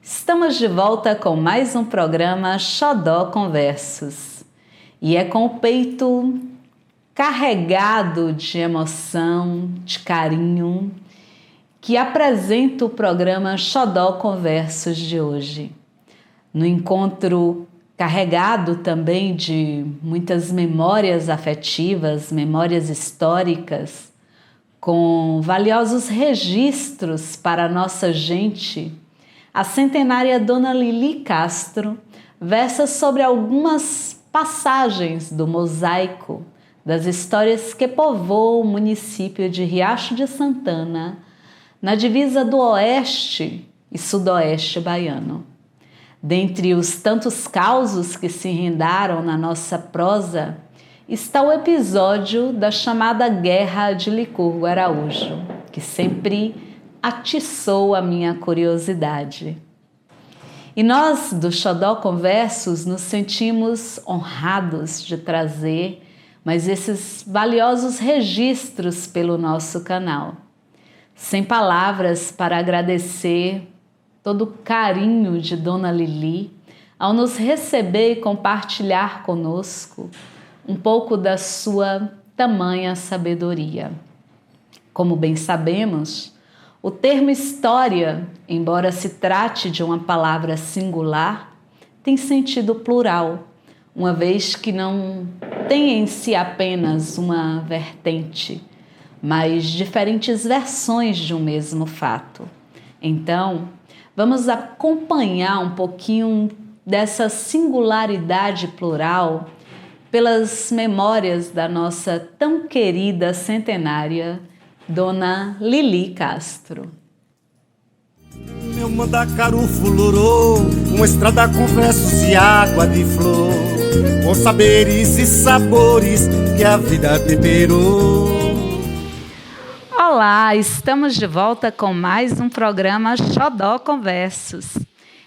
Estamos de volta com mais um programa Xodó Conversos. E é com o peito carregado de emoção, de carinho, que apresento o programa Xodó Conversos de hoje. No encontro carregado também de muitas memórias afetivas, memórias históricas, com valiosos registros para a nossa gente, a centenária Dona Lili Castro versa sobre algumas passagens do mosaico das histórias que povoam o município de Riacho de Santana, na divisa do oeste e sudoeste baiano. Dentre os tantos causos que se rendaram na nossa prosa, está o episódio da chamada Guerra de Licurgo Araújo, que sempre atiçou a minha curiosidade. E nós, do Xodó Conversos, nos sentimos honrados de trazer mais esses valiosos registros pelo nosso canal. Sem palavras para agradecer todo o carinho de Dona Lili ao nos receber e compartilhar conosco um pouco da sua tamanha sabedoria. Como bem sabemos, o termo história, embora se trate de uma palavra singular, tem sentido plural, uma vez que não tem em si apenas uma vertente, mas diferentes versões de um mesmo fato. Então, vamos acompanhar um pouquinho dessa singularidade plural pelas memórias da nossa tão querida centenária Dona Lili Castro. Meu mandacaru fulorou, uma estrada com versos e água de flor, com saberes e sabores que a vida temperou. Olá, estamos de volta com mais um programa Xodó Conversos.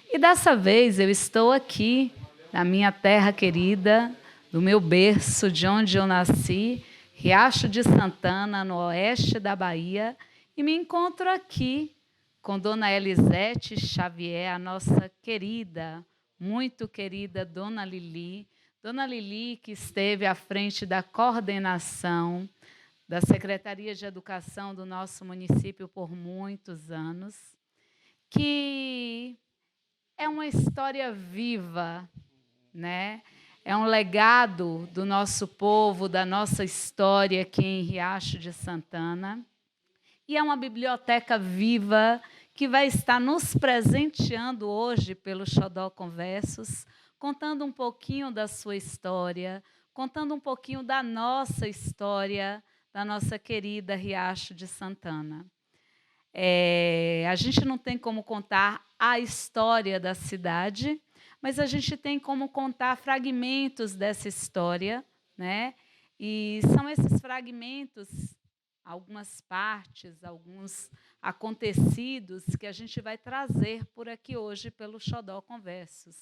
E dessa vez eu estou aqui, na minha terra querida, do meu berço, de onde eu nasci, Riacho de Santana, no oeste da Bahia, e me encontro aqui com Dona Elisete Xavier, a nossa querida, muito querida Dona Lili. Dona Lili, que esteve à frente da coordenação da Secretaria de Educação do nosso município por muitos anos, que é uma história viva, né? É um legado do nosso povo, da nossa história aqui em Riacho de Santana. E é uma biblioteca viva que vai estar nos presenteando hoje pelo Xodó Conversos, contando um pouquinho da sua história, contando um pouquinho da nossa história, da nossa querida Riacho de Santana. A gente não tem como contar a história da cidade, mas a gente tem como contar fragmentos dessa história, né? E são esses fragmentos, algumas partes, alguns acontecidos que a gente vai trazer por aqui hoje pelo Xodó Conversos.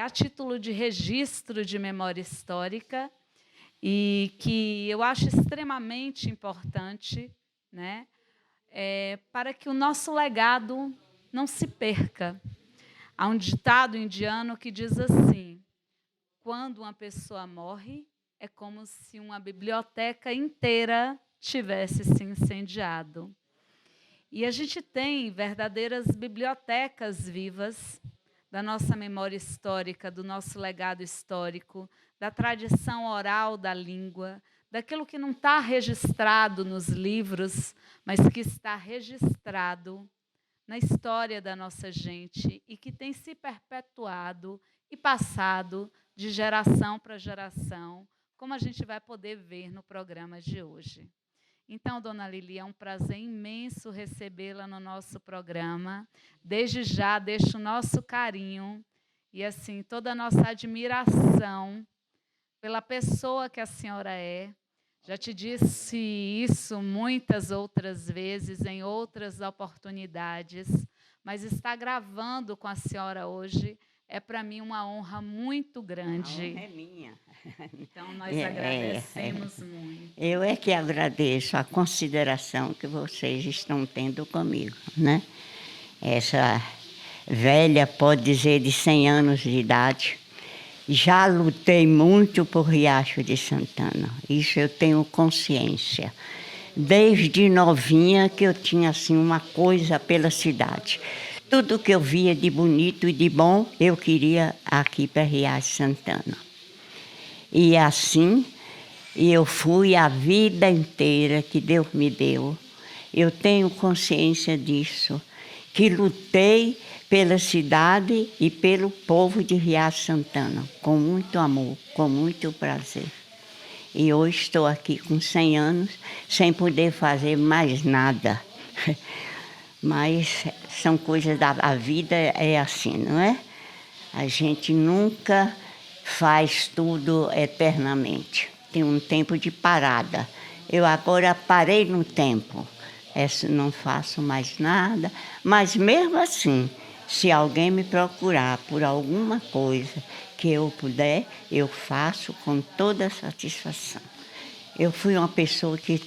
A título de registro de memória histórica, e que eu acho extremamente importante, né? Para que o nosso legado não se perca. Há um ditado indiano que diz assim: quando uma pessoa morre, é como se uma biblioteca inteira tivesse se incendiado. E a gente tem verdadeiras bibliotecas vivas da nossa memória histórica, do nosso legado histórico, da tradição oral da língua, daquilo que não está registrado nos livros, mas que está registrado na história da nossa gente e que tem se perpetuado e passado de geração para geração, como a gente vai poder ver no programa de hoje. Então, Dona Lili, é um prazer imenso recebê-la no nosso programa. Desde já, deixo o nosso carinho e, assim, toda a nossa admiração pela pessoa que a senhora é. Já te disse isso muitas outras vezes, em outras oportunidades, mas estar gravando com a senhora hoje é, para mim, uma honra muito grande. A honra é minha. Então, nós agradecemos muito. Eu é que agradeço a consideração que vocês estão tendo comigo, né? velha, pode dizer, de 100 anos de idade. Já lutei muito por Riacho de Santana, isso eu tenho consciência. Desde novinha que eu tinha assim uma coisa pela cidade. Tudo que eu via de bonito e de bom, eu queria aqui para Riacho de Santana. E assim, eu fui a vida inteira que Deus me deu. Eu tenho consciência disso, que lutei pela cidade e pelo povo de Riacho de Santana, com muito amor, com muito prazer. E hoje estou aqui com 100 anos, sem poder fazer mais nada. Mas são coisas a vida é assim, não é? A gente nunca faz tudo eternamente. Tem um tempo de parada. Eu agora parei no tempo. Não faço mais nada, mas mesmo assim, se alguém me procurar por alguma coisa que eu puder, eu faço com toda satisfação. Eu fui uma pessoa que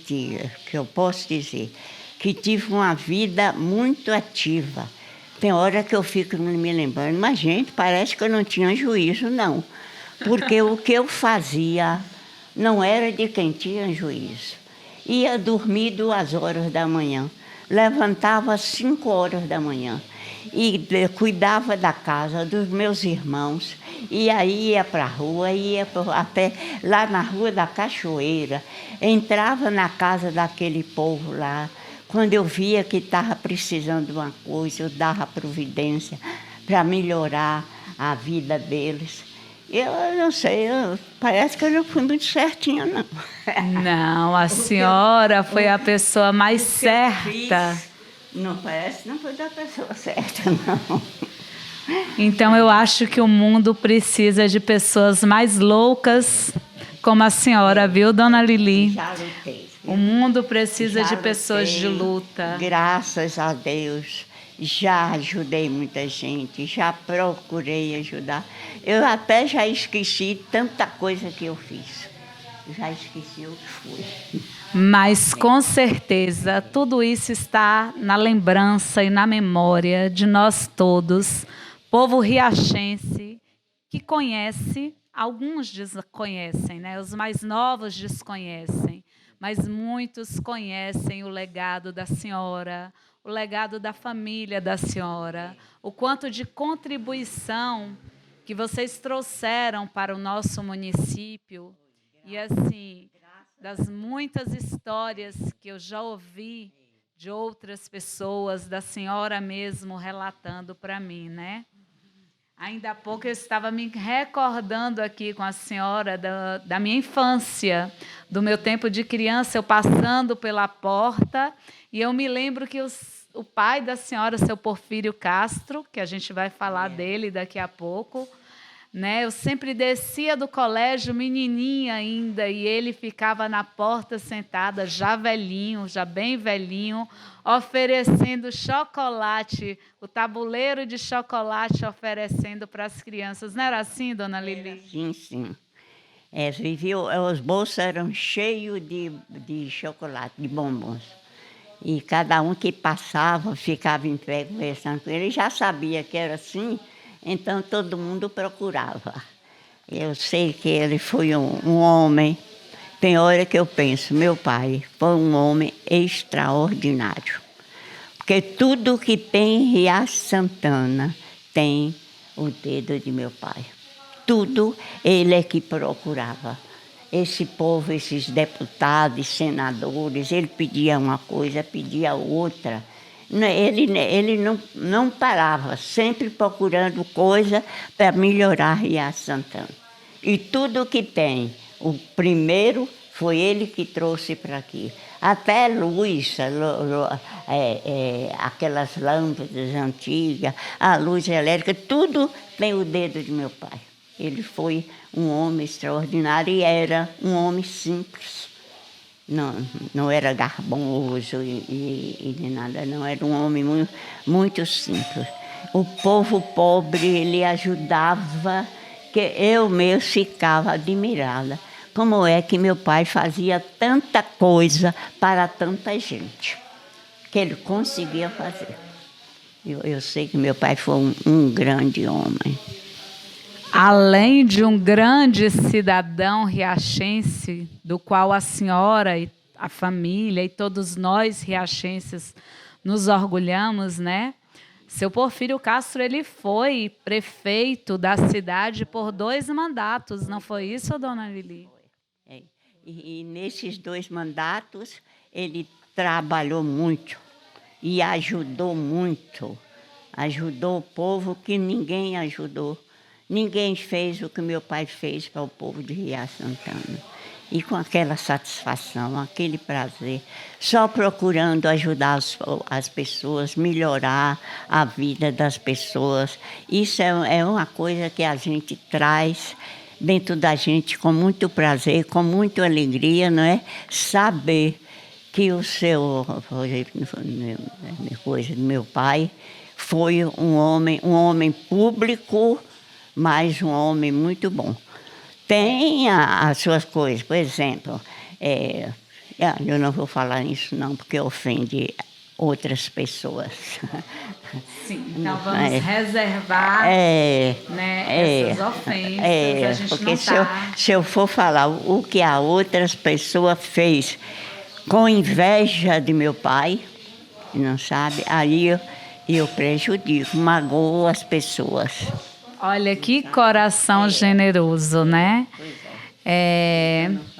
eu posso dizer, que tive uma vida muito ativa. Tem hora que eu fico me lembrando, mas gente, parece que eu não tinha juízo, não. Porque o que eu fazia não era de quem tinha juízo. Ia dormir 2 horas da manhã, levantava às 5 horas da manhã e cuidava da casa dos meus irmãos. E aí ia para a rua, ia até lá na Rua da Cachoeira, entrava na casa daquele povo lá. Quando eu via que estava precisando de uma coisa, eu dava providência para melhorar a vida deles. Eu não sei, parece que eu não fui muito certinha, não. Não, a senhora foi a pessoa mais certa. Não parece, não foi da pessoa certa, não. Então eu acho que o mundo precisa de pessoas mais loucas como a senhora, viu, dona Lili? Já lutei. O mundo precisa Já de pessoas lutei, de luta. Graças a Deus. Já ajudei muita gente, já procurei ajudar. Eu até já esqueci tanta coisa que eu fiz. Já esqueci o que foi. Mas, com certeza, tudo isso está na lembrança e na memória de nós todos, povo riachense, que conhece, alguns desconhecem, né? Os mais novos desconhecem, mas muitos conhecem o legado da senhora, o legado da família da senhora, o quanto de contribuição que vocês trouxeram para o nosso município. E assim, das muitas histórias que eu já ouvi de outras pessoas, da senhora mesmo relatando para mim, né? Ainda há pouco eu estava me recordando aqui com a senhora da minha infância, do meu tempo de criança, eu passando pela porta, e eu me lembro que o pai da senhora, seu Porfírio Castro, que a gente vai falar dele daqui a pouco, né? Eu sempre descia do colégio, menininha ainda, e ele ficava na porta sentada, já velhinho, já bem velhinho, oferecendo chocolate, o tabuleiro de chocolate oferecendo para as crianças. Não era assim, dona Lili? Sim, sim. Os bolsos eram cheios de chocolate, de bombons. E cada um que passava ficava em pé conversando com ele. Ele já sabia que era assim, então todo mundo procurava. Eu sei que ele foi um homem. Tem hora que eu penso, meu pai foi um homem extraordinário. Porque tudo que tem em Riacho Santana tem o dedo de meu pai. Tudo ele é que procurava. Esse povo, esses deputados, senadores, ele pedia uma coisa, pedia outra. Ele não parava, sempre procurando coisa para melhorar Riacho Santana. E tudo que tem, o primeiro foi ele que trouxe para aqui. Até luz, aquelas lâmpadas antigas, a luz elétrica, tudo tem o dedo de meu pai. Ele foi um homem extraordinário e era um homem simples. Não era garboso e nem nada, não. Era um homem muito, muito simples. O povo pobre, ele ajudava, que eu mesmo ficava admirada. Como é que meu pai fazia tanta coisa para tanta gente, que ele conseguia fazer. Eu sei que meu pai foi um grande homem. Além de um grande cidadão riachense, do qual a senhora e a família e todos nós riachenses nos orgulhamos, né? Seu Porfírio Castro, ele foi prefeito da cidade por 2 mandatos, não foi isso, dona Lili? É. E nesses 2 mandatos, ele trabalhou muito e ajudou muito. Ajudou o povo que ninguém ajudou. Ninguém fez o que meu pai fez para o povo de Riacho Santana. E com aquela satisfação, aquele prazer, só procurando ajudar as pessoas, melhorar a vida das pessoas. Isso é uma coisa que a gente traz dentro da gente com muito prazer, com muita alegria, não é? Saber que o seu, meu pai, foi um homem público, mas um homem muito bom. Tem as suas coisas, por exemplo, eu não vou falar isso não, porque ofende outras pessoas. Sim, então vamos reservar essas ofensas, a gente porque não se eu for falar o que a outras pessoas fez com inveja de meu pai, não sabe, aí eu prejudico, magoo as pessoas. Olha que coração generoso, né?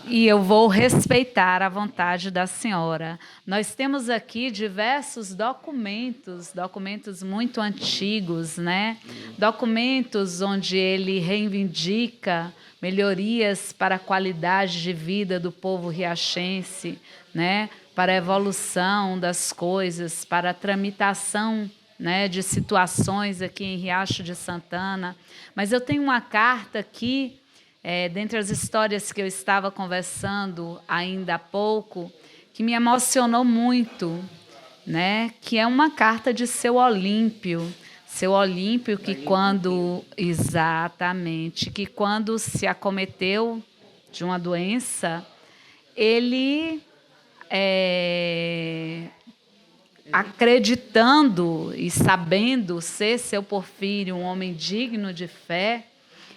E eu vou respeitar a vontade da senhora. Nós temos aqui diversos documentos muito antigos, né? Documentos onde ele reivindica melhorias para a qualidade de vida do povo riachense, né? Para a evolução das coisas, para a tramitação, né, de situações aqui em Riacho de Santana. Mas eu tenho uma carta aqui, dentre as histórias que eu estava conversando ainda há pouco, que me emocionou muito, né, que é uma carta de seu Olímpio. Seu Olímpio, que quando se acometeu de uma doença, ele acreditando e sabendo ser seu Porfírio um homem digno de fé,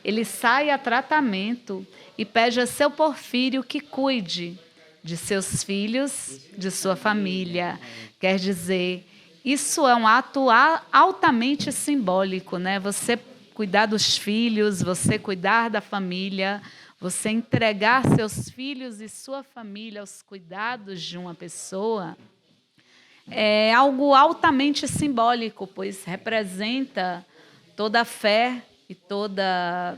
ele sai a tratamento e pede a seu Porfírio que cuide de seus filhos, de sua família. Quer dizer, isso é um ato altamente simbólico, né? Você cuidar dos filhos, você cuidar da família, você entregar seus filhos e sua família aos cuidados de uma pessoa, é algo altamente simbólico, pois representa toda a fé e toda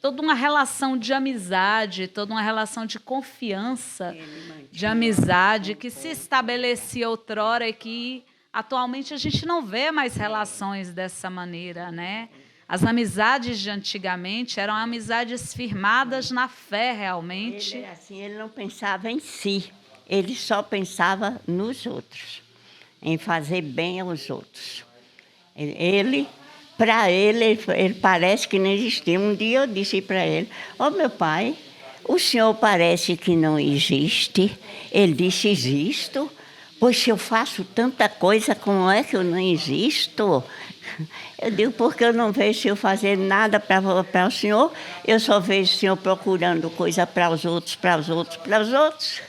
uma relação de amizade, toda uma relação de confiança, de amizade, que se estabelecia outrora e que atualmente a gente não vê mais relações dessa maneira, né? As amizades de antigamente eram amizades firmadas na fé, realmente. Ele não pensava em si. Ele só pensava nos outros, em fazer bem aos outros. Para ele parece que não existia. Um dia eu disse para ele: meu pai, o senhor parece que não existe. Ele disse: existo. Pois se eu faço tanta coisa, como é que eu não existo? Eu digo: porque eu não vejo o senhor fazer nada para o senhor, eu só vejo o senhor procurando coisa para os outros, para os outros, para os outros.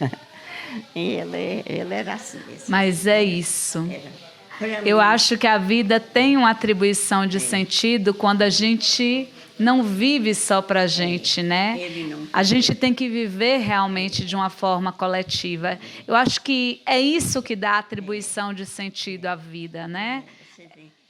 Ele era assim. Mas é isso. Eu acho que a vida tem uma atribuição de sentido quando a gente não vive só para a gente, né? A gente tem que viver realmente de uma forma coletiva. Eu acho que é isso que dá atribuição de sentido à vida, né?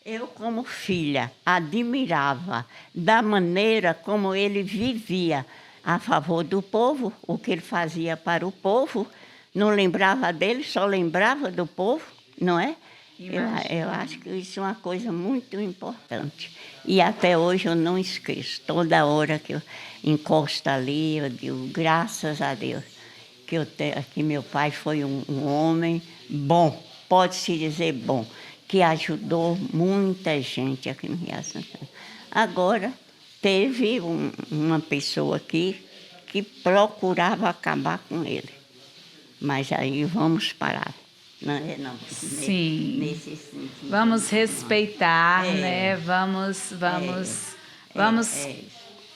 Eu, como filha, admirava da maneira como ele vivia a favor do povo, o que ele fazia para o povo. Não lembrava dele, só lembrava do povo, não é? Eu acho que isso é uma coisa muito importante. E até hoje eu não esqueço. Toda hora que eu encosto ali, eu digo: graças a Deus, que meu pai foi um homem bom, pode-se dizer bom, que ajudou muita gente aqui no Riacho Santana. Agora, teve uma pessoa aqui que procurava acabar com ele. Mas aí vamos parar. Não é, não. Sim. Nesse sentido. Vamos respeitar, né? Vamos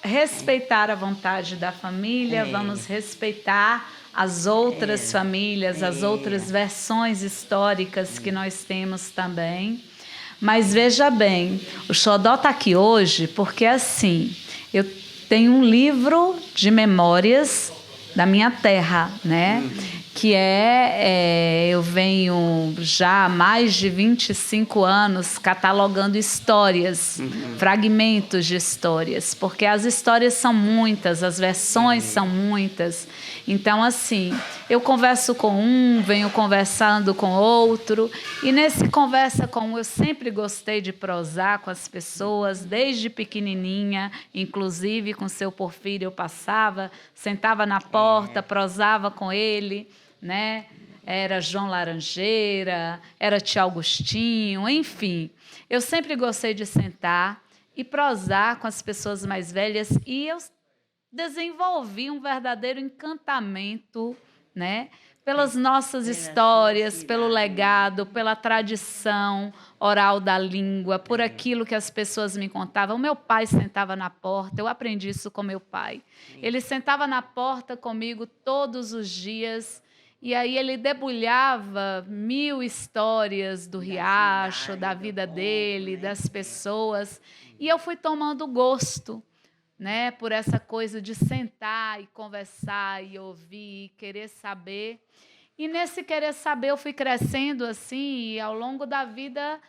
respeitar a vontade da família, vamos respeitar as outras famílias, as outras versões históricas que nós temos também. Mas veja bem, o Xodó está aqui hoje porque, assim, eu tenho um livro de memórias da minha terra, né? Que eu venho já há mais de 25 anos catalogando histórias, fragmentos de histórias, porque as histórias são muitas, as versões são muitas. Então, assim, eu converso com um, venho conversando com outro, e nesse conversa com um eu sempre gostei de prosar com as pessoas, desde pequenininha, inclusive com o seu Porfírio eu passava, sentava na porta, prosava com ele, né? Era João Laranjeira, era Tio Augustinho, enfim. Eu sempre gostei de sentar e prosar com as pessoas mais velhas e eu desenvolvi um verdadeiro encantamento, né? Pelas nossas histórias, pelo legado, pela tradição oral da língua, por aquilo que as pessoas me contavam. O meu pai sentava na porta, eu aprendi isso com meu pai. Ele sentava na porta comigo todos os dias. E aí ele debulhava 1000 histórias do Riacho, da vida dele, das pessoas. E eu fui tomando gosto, né, por essa coisa de sentar e conversar e ouvir, e querer saber. E nesse querer saber eu fui crescendo assim, e ao longo da vida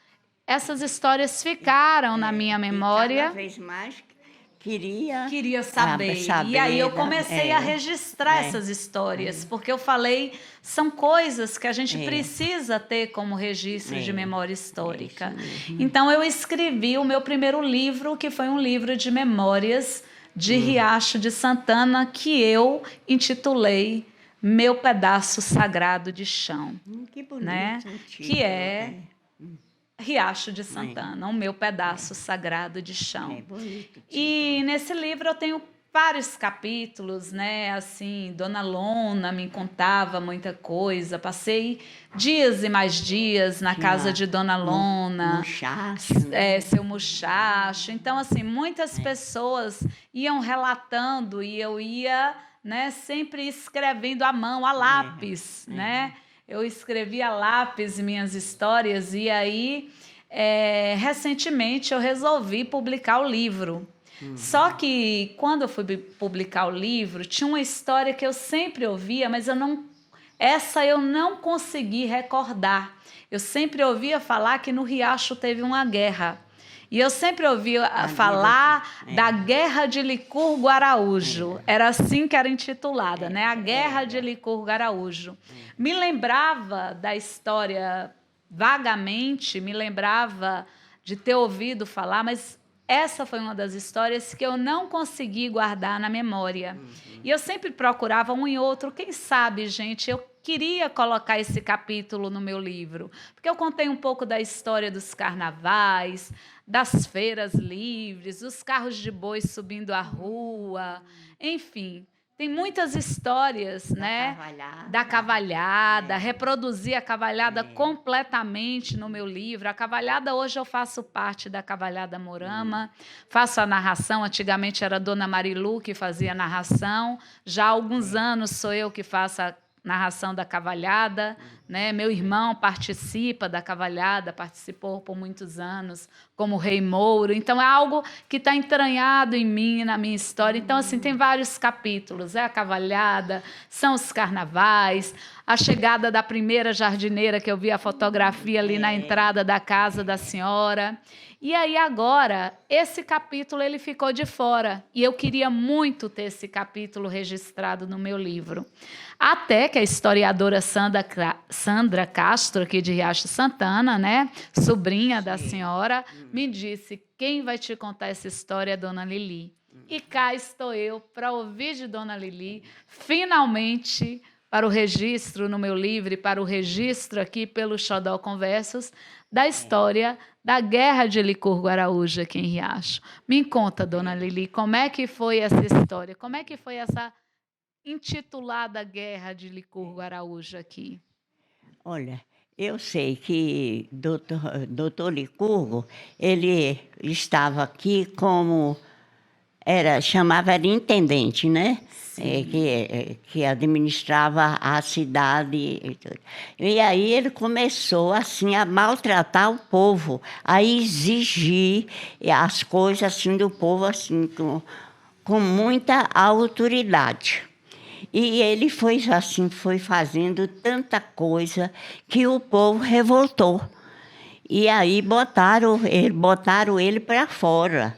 essas histórias ficaram na minha memória. Cada vez mais Queria saber. E aí eu comecei a registrar essas histórias, porque eu falei, são coisas que a gente precisa ter como registro de memória histórica. Então eu escrevi o meu primeiro livro, que foi um livro de memórias de Riacho de Santana, que eu intitulei Meu Pedaço Sagrado de Chão. Que bonito, né? Que é Riacho de Santana, o meu pedaço sagrado de chão. Bonito, e nesse livro eu tenho vários capítulos, né? Assim, Dona Lona me contava muita coisa. Passei dias e mais dias na casa de Dona Lona. Muchacho, né? Seu muchacho. Então, assim, muitas pessoas iam relatando e eu ia, né, sempre escrevendo à mão, a lápis, né? Eu escrevia a lápis minhas histórias e aí, recentemente, eu resolvi publicar o livro. Só que, quando eu fui publicar o livro, tinha uma história que eu sempre ouvia, mas essa eu não consegui recordar. Eu sempre ouvia falar que no Riacho teve uma guerra. E eu sempre ouvia falar da Guerra de Licurgo Araújo. Era assim que era intitulada, né? A Guerra de Licurgo Araújo. Me lembrava da história vagamente, me lembrava de ter ouvido falar, mas essa foi uma das histórias que eu não consegui guardar na memória. E eu sempre procurava um e outro. Quem sabe, gente, eu queria colocar esse capítulo no meu livro, porque eu contei um pouco da história dos carnavais, das feiras livres, os carros de boi subindo a rua, enfim, tem muitas histórias, né? Da cavalhada, reproduzir a cavalhada completamente no meu livro. A cavalhada, hoje eu faço parte da Cavalhada Morama, faço a narração, antigamente era a Dona Marilu que fazia a narração, já há alguns anos sou eu que faço a narração da cavalhada, né? Meu irmão participa da cavalhada, participou por muitos anos como Rei Mouro. Então, é algo que está entranhado em mim, na minha história. Então, assim, tem vários capítulos. É a cavalhada, são os carnavais, a chegada da primeira jardineira, que eu vi a fotografia ali na entrada da casa da senhora. E aí, agora, esse capítulo ele ficou de fora. E eu queria muito ter esse capítulo registrado no meu livro. Até que a historiadora Sandra Castro, aqui de Riacho Santana, né, sobrinha da senhora, me disse: quem vai te contar essa história é Dona Lili. E cá estou eu para ouvir de Dona Lili, finalmente, para o registro no meu livro e para o registro aqui pelo Xodó Conversos, da história da Guerra de Licurgo Araújo aqui em Riacho. Me conta, Dona Lili, como é que foi essa história? Como é que foi essa intitulada Guerra de Licurgo Araújo aqui? Olha, Eu sei que doutor Licurgo, ele estava aqui como era intendente, né? Que administrava a cidade e tudo. E aí ele começou assim a maltratar o povo, a exigir as coisas assim do povo assim com muita autoridade. E ele foi fazendo tanta coisa que o povo revoltou. E aí botaram ele para fora.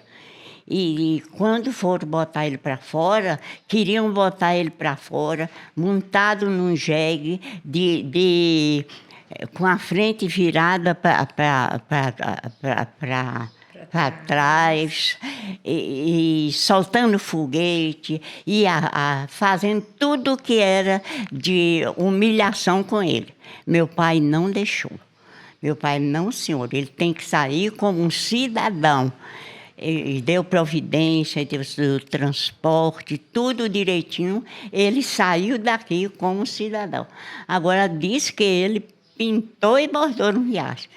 E quando foram botar ele para fora, queriam botar ele para fora, montado num jegue, com a frente virada para trás, e soltando foguete, e fazendo tudo o que era de humilhação com ele. Meu pai não deixou. Meu pai, não, senhor, ele tem que sair como um cidadão. Ele deu providência, deu o transporte, tudo direitinho. Ele saiu daqui como cidadão. Agora, diz que ele pintou e bordou no riacho,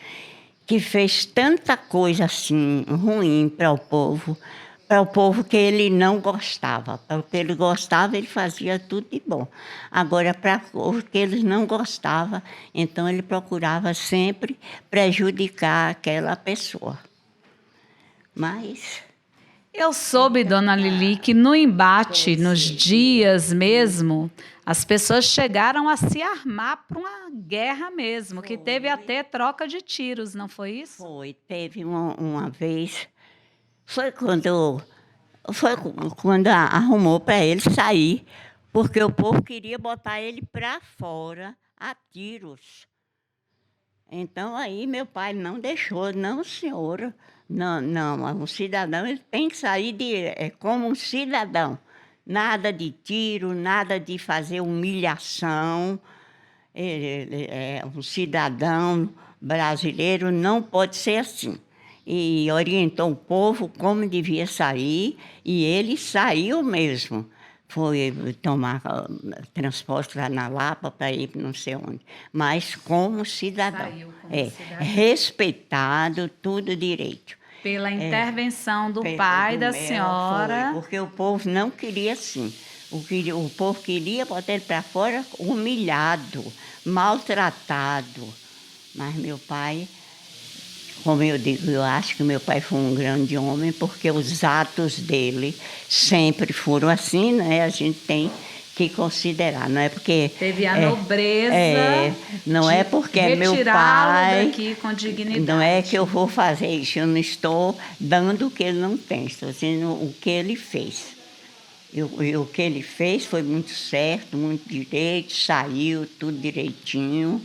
que fez tanta coisa assim ruim para o povo que ele não gostava. Para o que ele gostava, ele fazia tudo de bom. Agora, para o que eles não gostavam, então ele procurava sempre prejudicar aquela pessoa. Mas Eu soube, dona Lili, que no embate, nos dias mesmo, as pessoas chegaram a se armar para uma guerra mesmo, que teve até troca de tiros, não foi isso? teve uma vez, foi quando arrumou para ele sair, porque o povo queria botar ele para fora a tiros. Então, aí meu pai não deixou, não, senhora, não, um cidadão ele tem que sair como um cidadão. Nada de tiro, nada de fazer humilhação. Um cidadão brasileiro não pode ser assim. E orientou o povo como devia sair, e ele saiu mesmo. Foi tomar transporte lá na Lapa para ir para não sei onde, mas como cidadão. Saiu como cidadão. Respeitado, tudo direito. Pela intervenção do pai da senhora. Foi, porque o povo não queria assim. O povo queria botar ele para fora humilhado, maltratado. Mas meu pai, como eu digo, eu acho que meu pai foi um grande homem, porque os atos dele sempre foram assim, né? A gente tem que considerar, não é porque... Teve a nobreza não é porque é meu pai... daqui com dignidade. Não é que eu vou fazer isso, eu não estou dando o que ele não tem, estou dizendo o que ele fez. O que ele fez foi muito certo, muito direito, saiu tudo direitinho,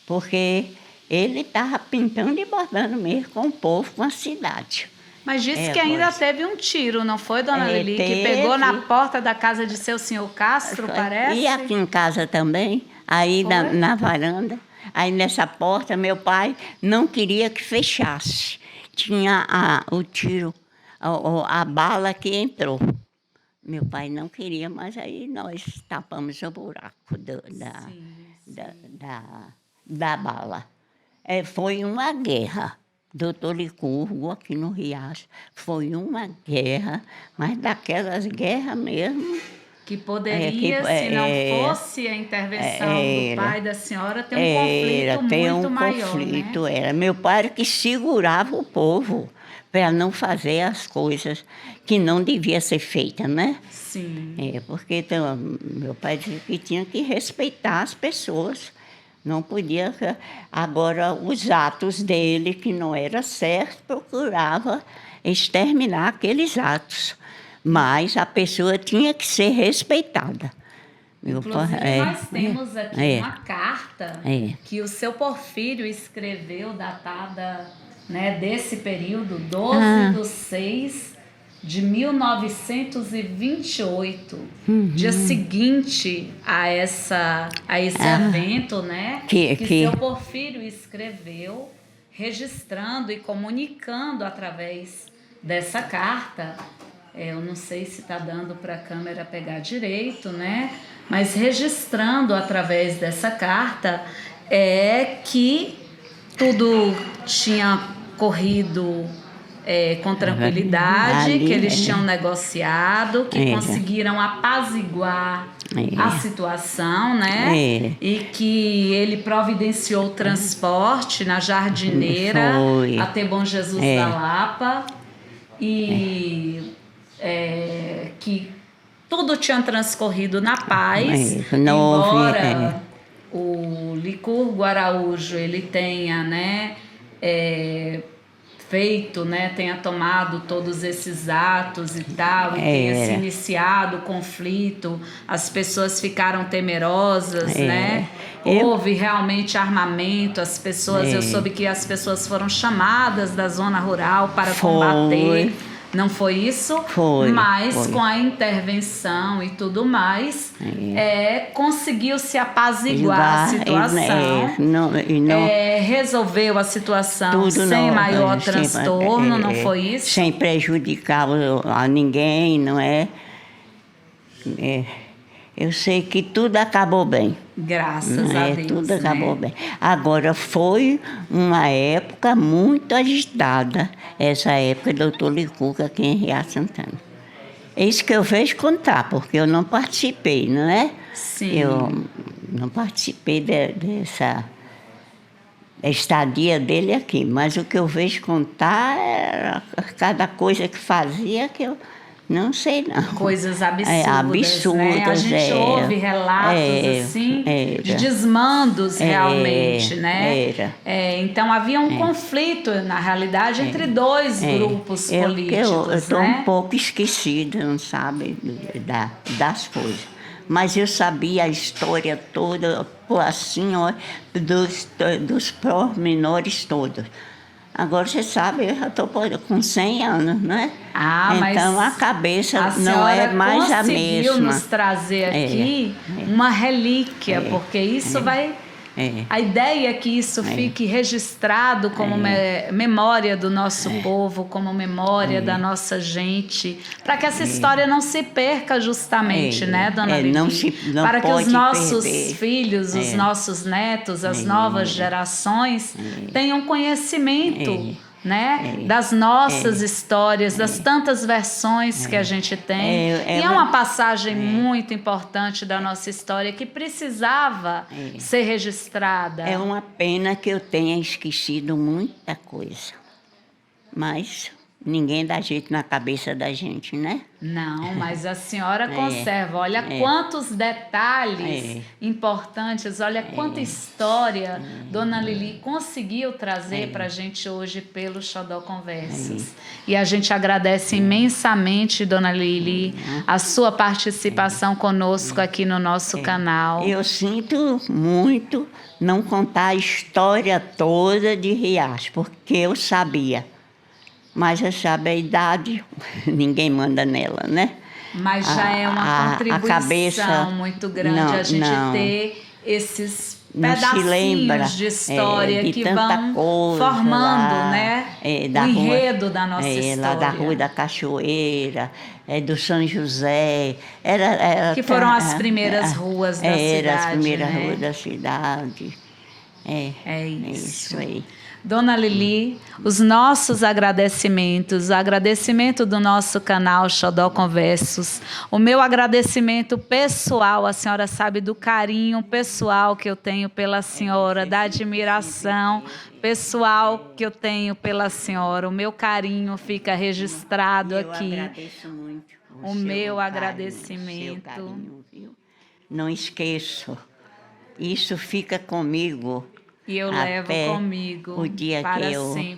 porque ele estava pintando e bordando mesmo com o povo, com a cidade. Mas disse que ainda teve um tiro, não foi, dona Lili? Que pegou na porta da casa de seu senhor Castro, parece? E aqui em casa também, aí na varanda. Aí nessa porta, meu pai não queria que fechasse. Tinha o tiro, a bala que entrou. Meu pai não queria, mas aí nós tapamos o buraco da bala. Foi uma guerra. Doutor Licurgo, aqui no Riacho, foi uma guerra, mas daquelas guerras mesmo. Que poderia, se não fosse a intervenção do pai da senhora, ter um conflito muito maior, né? Era. Meu pai era que segurava o povo para não fazer as coisas que não devia ser feita, né? Sim. Porque então, meu pai dizia que tinha que respeitar as pessoas. Não podia... Agora, os atos dele, que não era certo, procurava exterminar aqueles atos. Mas a pessoa tinha que ser respeitada. Inclusive, nós temos aqui uma carta que o seu Porfírio escreveu, datada, né, desse período, 12/6 de 1928, dia seguinte a esse evento, né, que seu Porfírio escreveu, registrando e comunicando através dessa carta. Eu não sei se está dando para a câmera pegar direito, né, mas registrando através dessa carta é que tudo tinha corrido com tranquilidade, Ali, que eles tinham negociado, que Era. conseguiram apaziguar É. a situação, né? É. E que ele providenciou o transporte na Jardineira Foi. até Bom Jesus É. da Lapa e que tudo tinha transcorrido na paz, Não houve, embora o Licurgo Araújo ele tenha, né, feito, né, tenha tomado todos esses atos e tal, e tenha se iniciado o conflito, as pessoas ficaram temerosas, né? Houve realmente armamento, as pessoas, eu soube que as pessoas foram chamadas da zona rural para combater. Não foi isso? Foi. Mas com a intervenção e tudo mais, conseguiu-se apaziguar a situação. Resolveu a situação sem maior transtorno, não foi isso? Sem prejudicar a ninguém, não é? Eu sei que tudo acabou bem. Graças a Deus. Tudo acabou bem. Agora, foi uma época muito agitada, essa época do doutor Licurgo aqui em Riacho Santana. É isso que eu vejo contar, porque eu não participei, não é? Sim. Eu não participei dessa estadia dele aqui, mas o que eu vejo contar era cada coisa que fazia que eu não sei não. Coisas absurdas, né? A gente ouve relatos assim de desmandos realmente, né? Então havia um conflito, na realidade, entre dois grupos políticos, eu estou né? um pouco esquecida, não sabe, das coisas. Mas eu sabia a história toda, assim, ó, dos pormenores todos. Agora você sabe, eu já estou com 100 anos, né? Então a cabeça não é mais a mesma. Conseguiu nos trazer aqui uma relíquia, porque isso vai... A ideia é que isso fique registrado como memória do nosso povo, como memória da nossa gente, para que essa história não se perca justamente, né, Dona Lili? Para que os nossos filhos, os nossos netos, as novas gerações tenham conhecimento, né, das nossas histórias, das tantas versões que a gente tem. E é uma passagem muito importante da nossa história que precisava ser registrada. É uma pena que eu tenha esquecido muita coisa, mas ninguém dá jeito na cabeça da gente, né? Não, mas a senhora conserva. Olha quantos detalhes importantes, olha quanta história Dona Lili conseguiu trazer para a gente hoje pelo Xodó Conversas. E a gente agradece imensamente, Dona Lili, a sua participação conosco aqui no nosso canal. Eu sinto muito não contar a história toda de Riacho, porque eu sabia. Mas já sabe, a idade, ninguém manda nela, né? Mas já é uma contribuição muito grande a gente ter esses pedacinhos de história de que vão formando, né, o enredo da nossa história. Lá da Rua da Cachoeira, do São José. Que foram as primeiras ruas da cidade, as primeiras né? ruas da cidade. É isso aí. Dona Lili, os nossos agradecimentos, o agradecimento do nosso canal Xodó Conversos, o meu agradecimento pessoal, a senhora sabe do carinho pessoal que eu tenho pela senhora, da admiração pessoal que eu tenho pela senhora, o meu carinho fica registrado aqui. Eu agradeço muito o meu agradecimento. Carinho, viu? Não esqueço, isso fica comigo. E eu levo comigo o dia para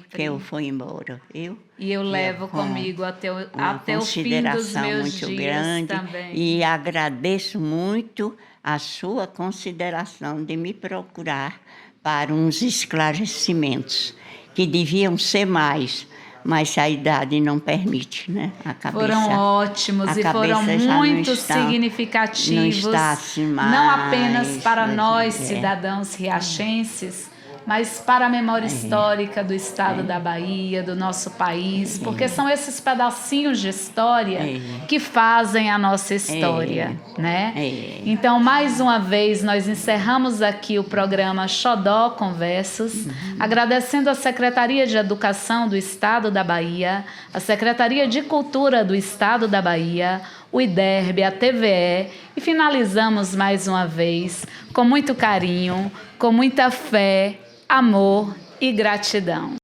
que eu for embora, viu? E eu levo comigo até o fim dos meus muito dias grande, também. E agradeço muito a sua consideração de me procurar para uns esclarecimentos, que deviam ser mais, mas a idade não permite, né? Foram ótimos e foram muito significativos, não apenas para nós, cidadãos riachenses, mas para a memória histórica do estado da Bahia, do nosso país, porque são esses pedacinhos de história que fazem a nossa história, né? Então, mais uma vez, nós encerramos aqui o programa Xodó Conversos, agradecendo a Secretaria de Educação do Estado da Bahia, a Secretaria de Cultura do Estado da Bahia, o IDERB, a TVE, e finalizamos mais uma vez com muito carinho, com muita fé, amor e gratidão.